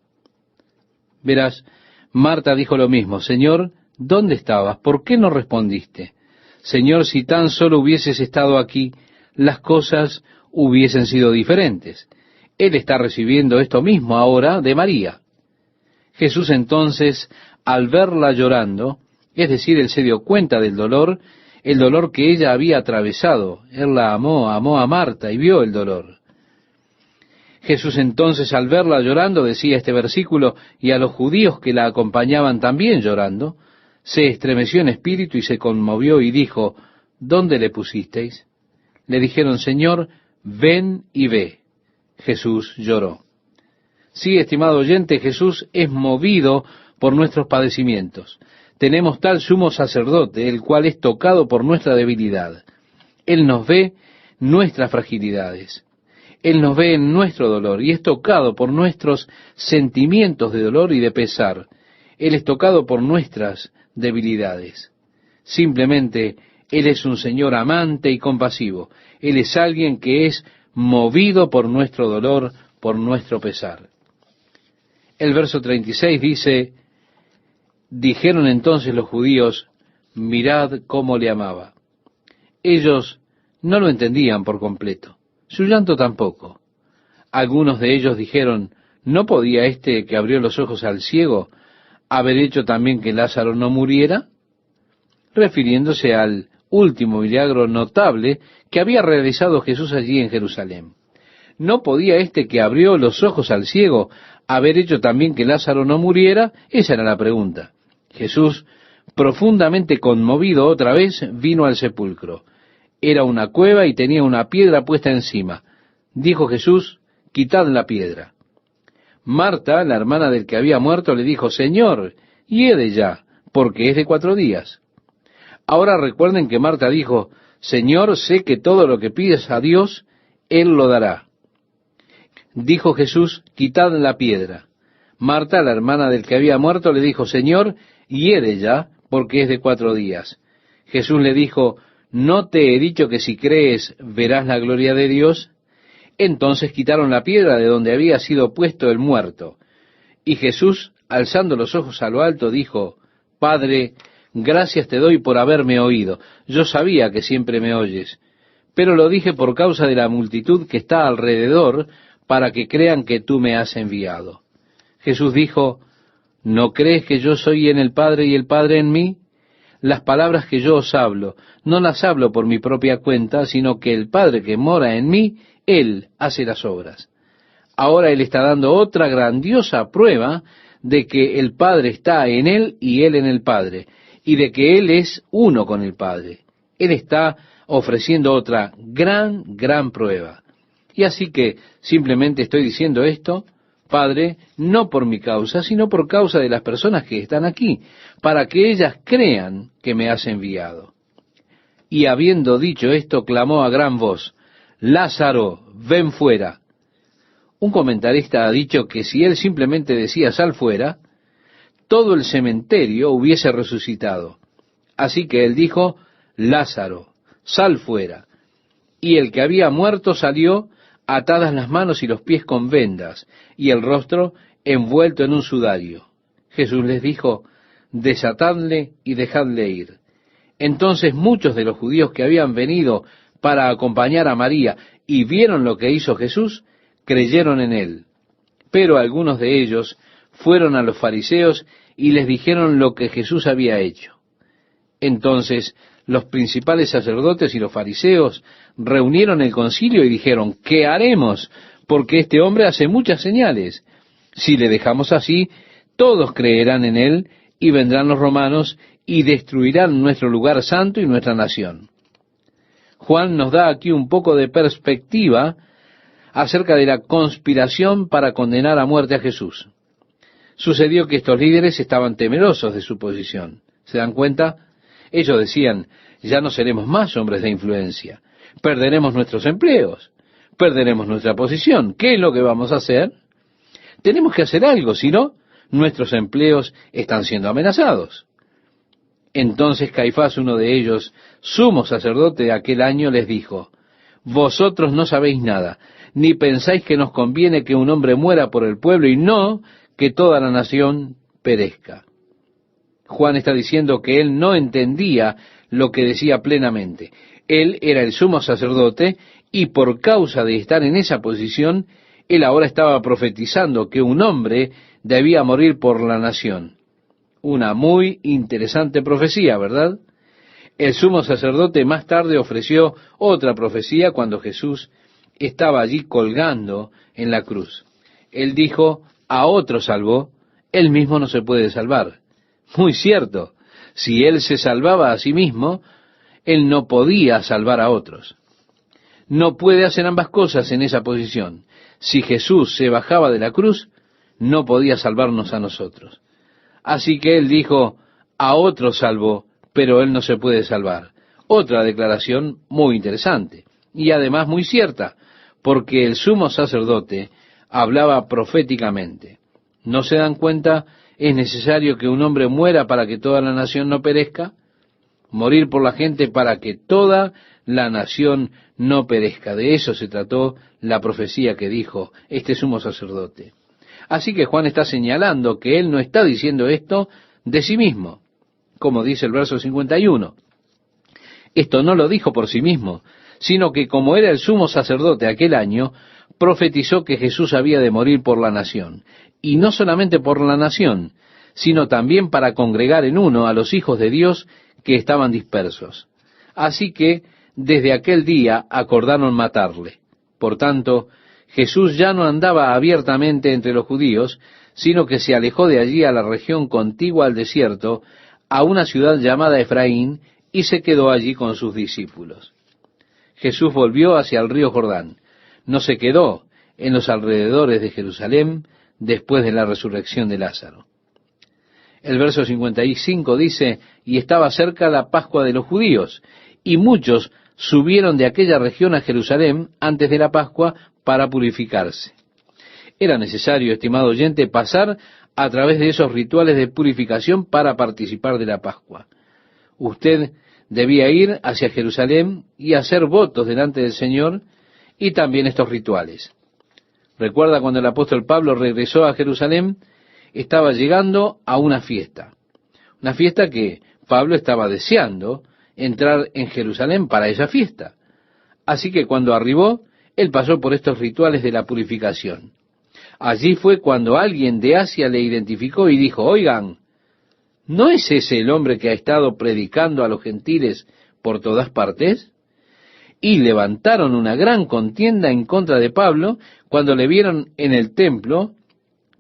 A: Verás, Marta dijo lo mismo, Señor, ¿dónde estabas? ¿Por qué no respondiste? Señor, si tan solo hubieses estado aquí, las cosas hubiesen sido diferentes. Él está recibiendo esto mismo ahora de María. Jesús entonces, al verla llorando, es decir, él se dio cuenta del dolor, el dolor que ella había atravesado. Él la amó a Marta y vio el dolor. Jesús entonces, al verla llorando, decía este versículo, y a los judíos que la acompañaban también llorando, se estremeció en espíritu y se conmovió y dijo, ¿dónde le pusisteis? Le dijeron, Señor, ven y ve. Jesús lloró. Sí, estimado oyente, Jesús es movido por nuestros padecimientos. Tenemos tal sumo sacerdote, el cual es tocado por nuestra debilidad. Él nos ve nuestras fragilidades. Él nos ve en nuestro dolor y es tocado por nuestros sentimientos de dolor y de pesar. Él es tocado por nuestras debilidades. Simplemente, Él es un Señor amante y compasivo. Él es alguien que es movido por nuestro dolor, por nuestro pesar. El verso 36 dice, dijeron entonces los judíos, mirad cómo le amaba. Ellos no lo entendían por completo. Su llanto tampoco. Algunos de ellos dijeron, ¿no podía este que abrió los ojos al ciego haber hecho también que Lázaro no muriera? Refiriéndose al último milagro notable que había realizado Jesús allí en Jerusalén. ¿No podía este que abrió los ojos al ciego haber hecho también que Lázaro no muriera? Esa era la pregunta. Jesús, profundamente conmovido otra vez, vino al sepulcro. Era una cueva y tenía una piedra puesta encima. Dijo Jesús: quitad la piedra. Marta, la hermana del que había muerto, le dijo: Señor, hiede ya, porque es de 4 días. Ahora recuerden que Marta dijo: Señor, sé que todo lo que pides a Dios, Él lo dará. Dijo Jesús: quitad la piedra. Marta, la hermana del que había muerto, le dijo: Señor, hiede ya, porque es de 4 días. Jesús le dijo: ¿no te he dicho que si crees verás la gloria de Dios? Entonces quitaron la piedra de donde había sido puesto el muerto. Y Jesús, alzando los ojos a lo alto, dijo: Padre, gracias te doy por haberme oído. Yo sabía que siempre me oyes, pero lo dije por causa de la multitud que está alrededor, para que crean que tú me has enviado. Jesús dijo: ¿no crees que yo soy en el Padre y el Padre en mí? Las palabras que yo os hablo, no las hablo por mi propia cuenta, sino que el Padre que mora en mí, Él hace las obras. Ahora Él está dando otra grandiosa prueba de que el Padre está en Él y Él en el Padre, y de que Él es uno con el Padre. Él está ofreciendo otra gran prueba. Y así que simplemente estoy diciendo esto, Padre, no por mi causa, sino por causa de las personas que están aquí, para que ellas crean que me has enviado. Y habiendo dicho esto, clamó a gran voz: Lázaro, ven fuera. Un comentarista ha dicho que si él simplemente decía sal fuera, todo el cementerio hubiese resucitado. Así que él dijo: Lázaro, sal fuera. Y el que había muerto salió, atadas las manos y los pies con vendas, y el rostro envuelto en un sudario. Jesús les dijo: desatadle y dejadle ir. Entonces muchos de los judíos que habían venido para acompañar a María y vieron lo que hizo Jesús, creyeron en él. Pero algunos de ellos fueron a los fariseos y les dijeron lo que Jesús había hecho. Entonces los principales sacerdotes y los fariseos reunieron el concilio y dijeron: ¿qué haremos? Porque este hombre hace muchas señales. Si le dejamos así, todos creerán en él, y vendrán los romanos y destruirán nuestro lugar santo y nuestra nación. Juan nos da aquí un poco de perspectiva acerca de la conspiración para condenar a muerte a Jesús. Sucedió que estos líderes estaban temerosos de su posición. ¿Se dan cuenta? Ellos decían: ya no seremos más hombres de influencia, perderemos nuestros empleos, perderemos nuestra posición. ¿Qué es lo que vamos a hacer? Tenemos que hacer algo, si no, nuestros empleos están siendo amenazados. Entonces Caifás, uno de ellos, sumo sacerdote de aquel año, les dijo: vosotros no sabéis nada, ni pensáis que nos conviene que un hombre muera por el pueblo y no que toda la nación perezca. Juan está diciendo que él no entendía lo que decía plenamente. Él era el sumo sacerdote y por causa de estar en esa posición, él ahora estaba profetizando que un hombre debía morir por la nación. Una muy interesante profecía, ¿verdad? El sumo sacerdote más tarde ofreció otra profecía cuando Jesús estaba allí colgando en la cruz. Él dijo: a otro salvó, él mismo no se puede salvar. Muy cierto, si él se salvaba a sí mismo, él no podía salvar a otros. No puede hacer ambas cosas en esa posición. Si Jesús se bajaba de la cruz, no podía salvarnos a nosotros. Así que él dijo: a otro salvó, pero él no se puede salvar. Otra declaración muy interesante y además muy cierta, porque el sumo sacerdote hablaba proféticamente. ¿No se dan cuenta? ¿Es necesario que un hombre muera para que toda la nación no perezca? Morir por la gente para que toda la nación no perezca. De eso se trató la profecía que dijo este sumo sacerdote. Así que Juan está señalando que él no está diciendo esto de sí mismo, como dice el verso 51. Esto no lo dijo por sí mismo, sino que como era el sumo sacerdote aquel año, profetizó que Jesús había de morir por la nación. Y no solamente por la nación, sino también para congregar en uno a los hijos de Dios que estaban dispersos. Así que desde aquel día acordaron matarle. Por tanto, Jesús ya no andaba abiertamente entre los judíos, sino que se alejó de allí a la región contigua al desierto, a una ciudad llamada Efraín, y se quedó allí con sus discípulos. Jesús volvió hacia el río Jordán. No se quedó en los alrededores de Jerusalén después de la resurrección de Lázaro. El verso 55 dice, y estaba cerca la Pascua de los judíos, y muchos subieron de aquella región a Jerusalén antes de la Pascua para purificarse. Era necesario, estimado oyente, pasar a través de esos rituales de purificación para participar de la Pascua. Usted debía ir hacia Jerusalén y hacer votos delante del Señor, y también estos rituales. Recuerda cuando el apóstol Pablo regresó a Jerusalén, estaba llegando a una fiesta que Pablo estaba deseando entrar en Jerusalén para esa fiesta. Así que cuando arribó, él pasó por estos rituales de la purificación. Allí fue cuando alguien de Asia le identificó y dijo, oigan, ¿no es ese el hombre que ha estado predicando a los gentiles por todas partes? Y levantaron una gran contienda en contra de Pablo cuando le vieron en el templo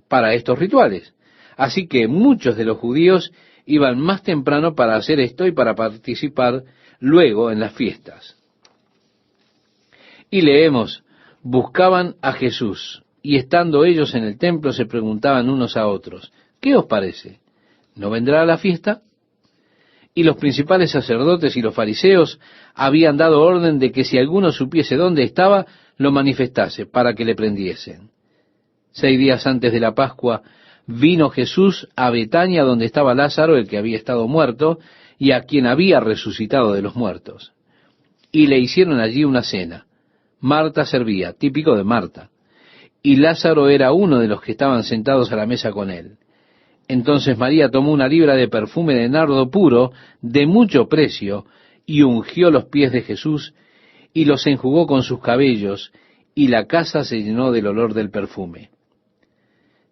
A: para estos rituales. Así que muchos de los judíos iban más temprano para hacer esto y para participar luego en las fiestas. Y leemos, buscaban a Jesús, y estando ellos en el templo se preguntaban unos a otros, ¿qué os parece? ¿No vendrá a la fiesta? Y los principales sacerdotes y los fariseos habían dado orden de que si alguno supiese dónde estaba, lo manifestase para que le prendiesen. 6 días antes de la Pascua vino Jesús a Betania, donde estaba Lázaro, el que había estado muerto, y a quien había resucitado de los muertos. Y le hicieron allí una cena. Marta servía, típico de Marta, y Lázaro era uno de los que estaban sentados a la mesa con él. Entonces María tomó una libra de perfume de nardo puro, de mucho precio, y ungió los pies de Jesús, y los enjugó con sus cabellos, y la casa se llenó del olor del perfume.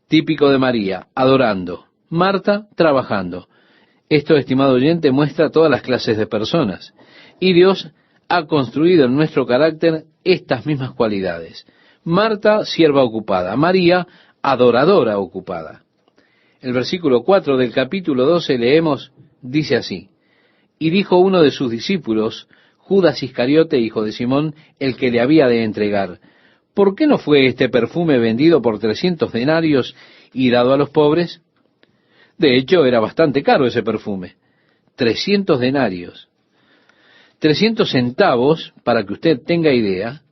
A: Típico de María, adorando. Marta, trabajando. Esto, estimado oyente, muestra todas las clases de personas. Y Dios ha construido en nuestro carácter estas mismas cualidades. Marta, sierva ocupada. María, adoradora ocupada. El versículo 4 del capítulo 12 leemos, dice así, y dijo uno de sus discípulos, Judas Iscariote, hijo de Simón, el que le había de entregar, ¿por qué no fue este perfume vendido por 300 denarios y dado a los pobres? De hecho, era bastante caro ese perfume. 300 denarios. 300 centavos, para que usted tenga idea,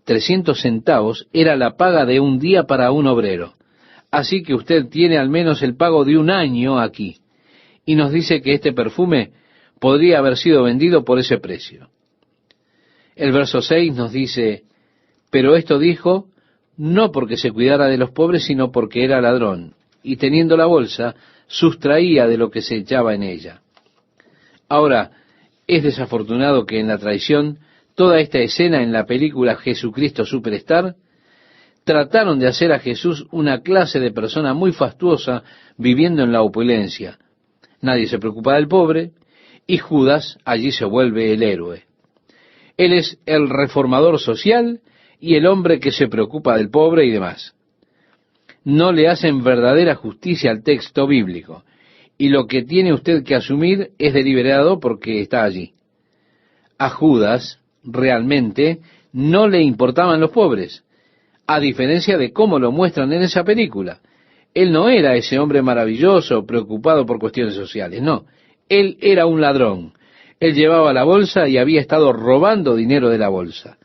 A: 300 centavos era la paga de un día para un obrero. Así que usted tiene al menos el pago de un año aquí. Y nos dice que este perfume podría haber sido vendido por ese precio. El verso 6 nos dice, pero esto dijo, no porque se cuidara de los pobres, sino porque era ladrón, y teniendo la bolsa, sustraía de lo que se echaba en ella. Ahora, es desafortunado que en la traición, toda esta escena en la película Jesucristo Superstar, trataron de hacer a Jesús una clase de persona muy fastuosa viviendo en la opulencia. Nadie se preocupa del pobre, y Judas allí se vuelve el héroe. Él es el reformador social y el hombre que se preocupa del pobre y demás. No le hacen verdadera justicia al texto bíblico, y lo que tiene usted que asumir es deliberado porque está allí. A Judas realmente no le importaban los pobres, a diferencia de cómo lo muestran en esa película. Él no era ese hombre maravilloso, preocupado por cuestiones sociales, no. Él era un ladrón. Él llevaba la bolsa y había estado robando dinero de la bolsa.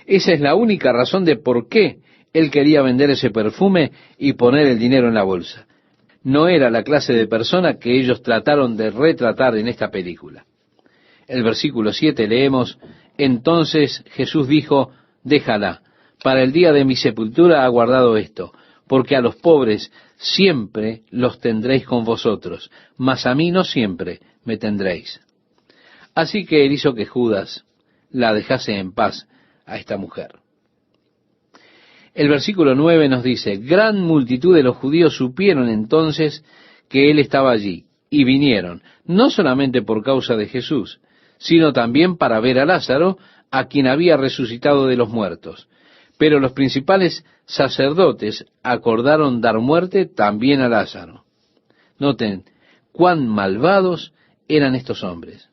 A: Esa es la única razón de por qué él quería vender ese perfume y poner el dinero en la bolsa. No era la clase de persona que ellos trataron de retratar en esta película. El versículo 7 leemos, entonces Jesús dijo, déjala, para el día de mi sepultura ha guardado esto, porque a los pobres siempre los tendréis con vosotros, mas a mí no siempre me tendréis. Así que él hizo que Judas la dejase en paz a esta mujer. El versículo 9 nos dice, gran multitud de los judíos supieron entonces que él estaba allí, y vinieron, no solamente por causa de Jesús, sino también para ver a Lázaro, a quien había resucitado de los muertos. Pero los principales sacerdotes acordaron dar muerte también a Lázaro. Noten cuán malvados eran estos hombres.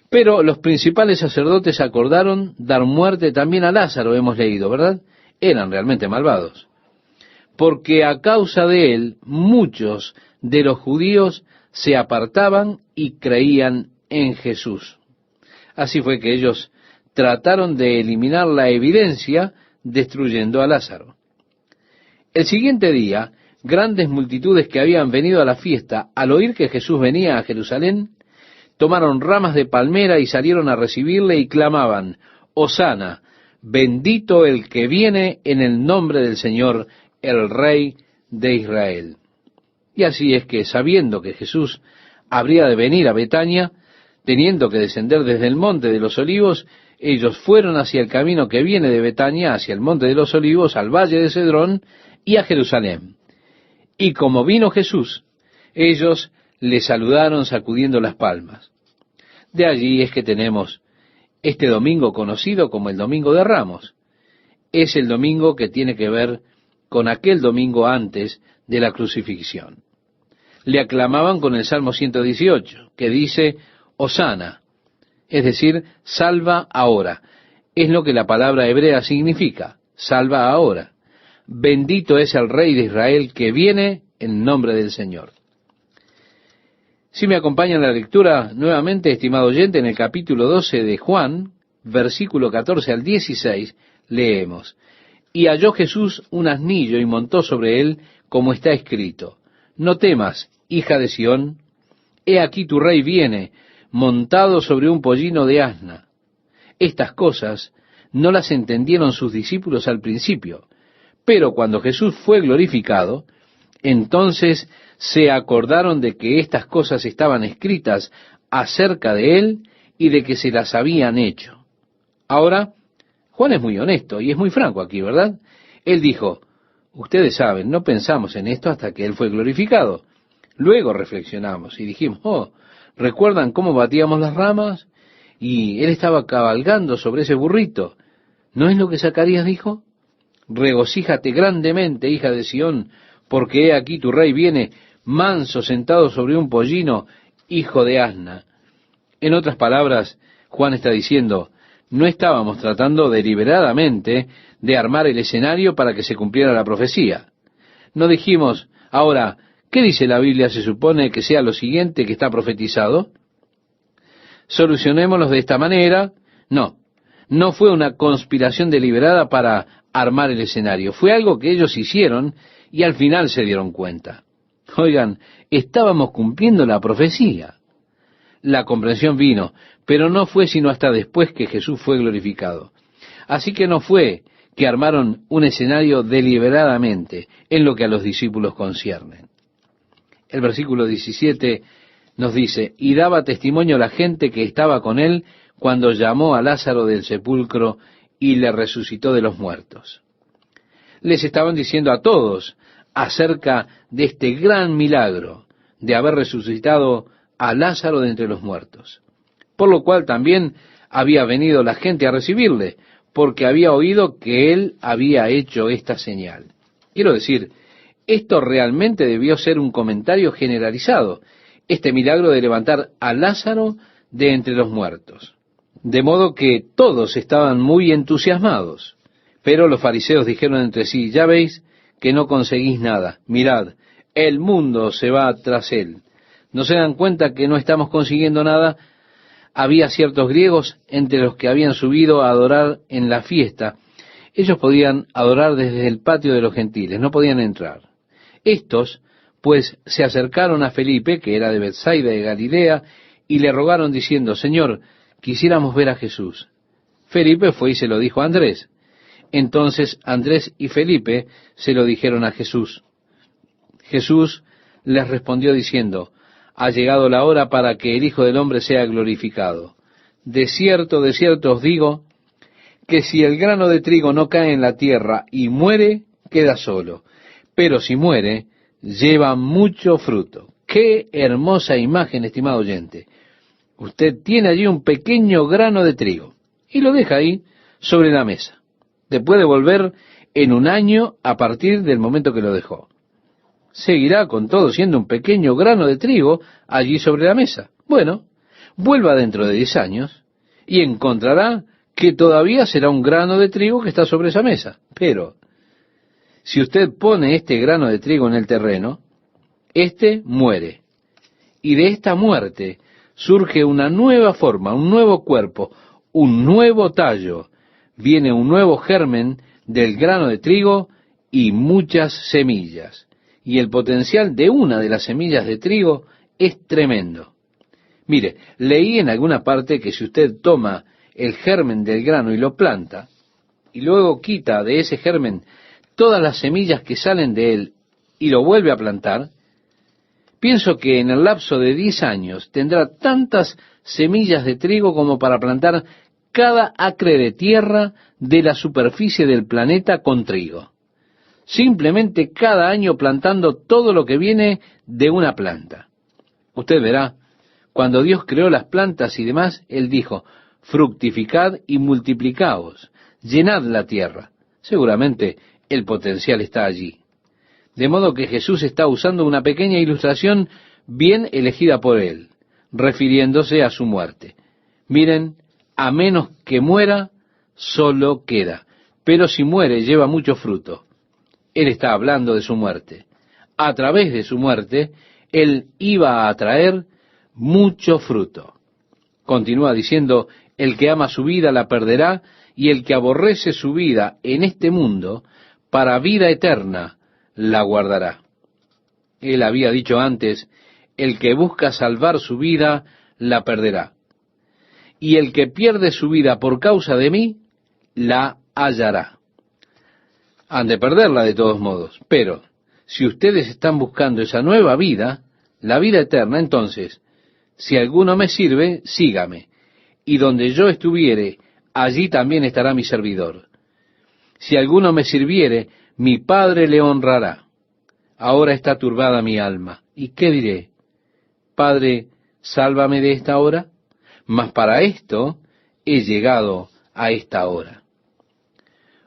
A: Pero los principales sacerdotes acordaron dar muerte también a Lázaro, hemos leído, ¿verdad? Eran realmente malvados. Porque a causa de él, muchos de los judíos se apartaban y creían en Jesús. Así fue que ellos trataron de eliminar la evidencia destruyendo a Lázaro. El siguiente día, grandes multitudes que habían venido a la fiesta, al oír que Jesús venía a Jerusalén, tomaron ramas de palmera y salieron a recibirle y clamaban: Hosana, bendito el que viene en el nombre del Señor, el Rey de Israel. Y así es que, sabiendo que Jesús habría de venir a Betania, teniendo que descender desde el monte de los Olivos, ellos fueron hacia el camino que viene de Betania, hacia el monte de los Olivos, al valle de Cedrón y a Jerusalén. Y como vino Jesús, ellos le saludaron sacudiendo las palmas. De allí es que tenemos este domingo conocido como el Domingo de Ramos. Es el domingo que tiene que ver con aquel domingo antes de la crucifixión. Le aclamaban con el Salmo 118, que dice: Hosana, es decir, salva ahora. Es lo que la palabra hebrea significa, salva ahora. Bendito es el Rey de Israel que viene en nombre del Señor. Si me acompañan la lectura nuevamente, estimado oyente, en el capítulo 12 de Juan, versículo 14 al 16, leemos: Y halló Jesús un asnillo y montó sobre él, como está escrito: No temas, hija de Sión, he aquí tu rey viene, montado sobre un pollino de asna. Estas cosas no las entendieron sus discípulos al principio, pero cuando Jesús fue glorificado, entonces se acordaron de que estas cosas estaban escritas acerca de él y de que se las habían hecho. Ahora, Juan es muy honesto y es muy franco aquí, ¿verdad? Él dijo: ustedes saben, no pensamos en esto hasta que él fue glorificado. Luego reflexionamos y dijimos: ¿recuerdan cómo batíamos las ramas? Y él estaba cabalgando sobre ese burrito. ¿No es lo que Zacarías dijo? Regocíjate grandemente, hija de Sión, porque he aquí tu rey viene manso, sentado sobre un pollino, hijo de asna. En otras palabras, Juan está diciendo: no estábamos tratando deliberadamente de armar el escenario para que se cumpliera la profecía. No dijimos: ahora, ¿qué dice la Biblia? ¿Se supone que sea lo siguiente que está profetizado? Solucionémoslo de esta manera. No, no fue una conspiración deliberada para armar el escenario. Fue algo que ellos hicieron y al final se dieron cuenta. Oigan, estábamos cumpliendo la profecía. La comprensión vino, pero no fue sino hasta después que Jesús fue glorificado. Así que no fue que armaron un escenario deliberadamente en lo que a los discípulos concierne. El versículo 17 nos dice: y daba testimonio a la gente que estaba con él cuando llamó a Lázaro del sepulcro y le resucitó de los muertos. Les estaban diciendo a todos acerca de este gran milagro de haber resucitado a Lázaro de entre los muertos. Por lo cual también había venido la gente a recibirle, porque había oído que él había hecho esta señal. Quiero decir, esto realmente debió ser un comentario generalizado, este milagro de levantar a Lázaro de entre los muertos. De modo que todos estaban muy entusiasmados. Pero los fariseos dijeron entre sí: ya veis que no conseguís nada. Mirad, el mundo se va tras él. ¿No se dan cuenta que no estamos consiguiendo nada? Había ciertos griegos entre los que habían subido a adorar en la fiesta. Ellos podían adorar desde el patio de los gentiles, no podían entrar. Estos, pues, se acercaron a Felipe, que era de Betsaida de Galilea, y le rogaron diciendo: Señor, quisiéramos ver a Jesús. Felipe fue y se lo dijo a Andrés. Entonces Andrés y Felipe se lo dijeron a Jesús. Jesús les respondió diciendo: ha llegado la hora para que el Hijo del Hombre sea glorificado. De cierto os digo, que si el grano de trigo no cae en la tierra y muere, queda solo. Pero si muere, lleva mucho fruto. ¡Qué hermosa imagen, estimado oyente! Usted tiene allí un pequeño grano de trigo y lo deja ahí sobre la mesa. te puede volver en un año a partir del momento que lo dejó. Seguirá con todo siendo un pequeño grano de trigo allí sobre la mesa. Bueno, vuelva dentro de 10 años y encontrará que todavía será un grano de trigo que está sobre esa mesa. Pero, si usted pone este grano de trigo en el terreno, éste muere. Y de esta muerte surge una nueva forma, un nuevo cuerpo, un nuevo tallo. Viene un nuevo germen del grano de trigo y muchas semillas. Y el potencial de una de las semillas de trigo es tremendo. Mire, leí en alguna parte que si usted toma el germen del grano y lo planta, y luego quita de ese germen todas las semillas que salen de él y lo vuelve a plantar, pienso que en el lapso de 10 años tendrá tantas semillas de trigo como para plantar cada acre de tierra de la superficie del planeta con trigo. Simplemente cada año plantando todo lo que viene de una planta. Usted verá, cuando Dios creó las plantas y demás, Él dijo, fructificad y multiplicaos, llenad la tierra. Seguramente el potencial está allí. De modo que Jesús está usando una pequeña ilustración bien elegida por Él, refiriéndose a su muerte. Miren, a menos que muera, solo queda. Pero si muere, lleva mucho fruto. Él está hablando de su muerte. A través de su muerte, Él iba a traer mucho fruto. Continúa diciendo, el que ama su vida la perderá, y el que aborrece su vida en este mundo, para vida eterna la guardará. Él había dicho antes, el que busca salvar su vida la perderá. Y el que pierde su vida por causa de mí, la hallará. Han de perderla de todos modos, pero si ustedes están buscando esa nueva vida, la vida eterna, entonces, si alguno me sirve, sígame, y donde yo estuviere, allí también estará mi servidor. Si alguno me sirviere, mi Padre le honrará. Ahora está turbada mi alma. ¿Y qué diré? Padre, sálvame de esta hora. Mas para esto he llegado a esta hora.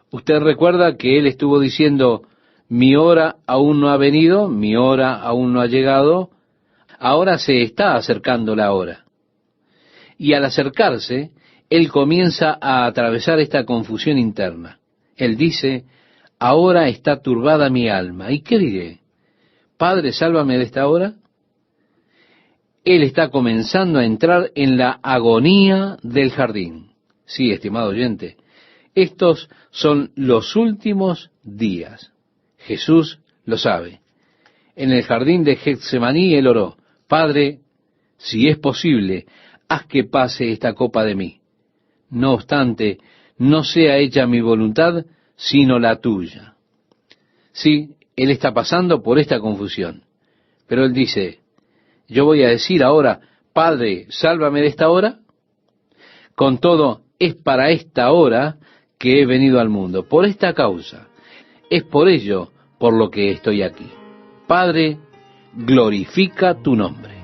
A: Usted recuerda que Él estuvo diciendo, mi hora aún no ha venido, mi hora aún no ha llegado, ahora se está acercando la hora. Y al acercarse, Él comienza a atravesar esta confusión interna. Él dice, ahora está turbada mi alma. ¿Y qué diré? Padre, sálvame de esta hora. Él está comenzando a entrar en la agonía del jardín. Sí, estimado oyente, estos son los últimos días. Jesús lo sabe. En el jardín de Getsemaní Él oró, Padre, si es posible, haz que pase esta copa de mí. No obstante, no sea hecha mi voluntad, sino la tuya. Sí, Él está pasando por esta confusión. Pero Él dice, yo voy a decir ahora, Padre, sálvame de esta hora. Con todo, es para esta hora que he venido al mundo, por esta causa. Es por ello por lo que estoy aquí. Padre, glorifica tu nombre.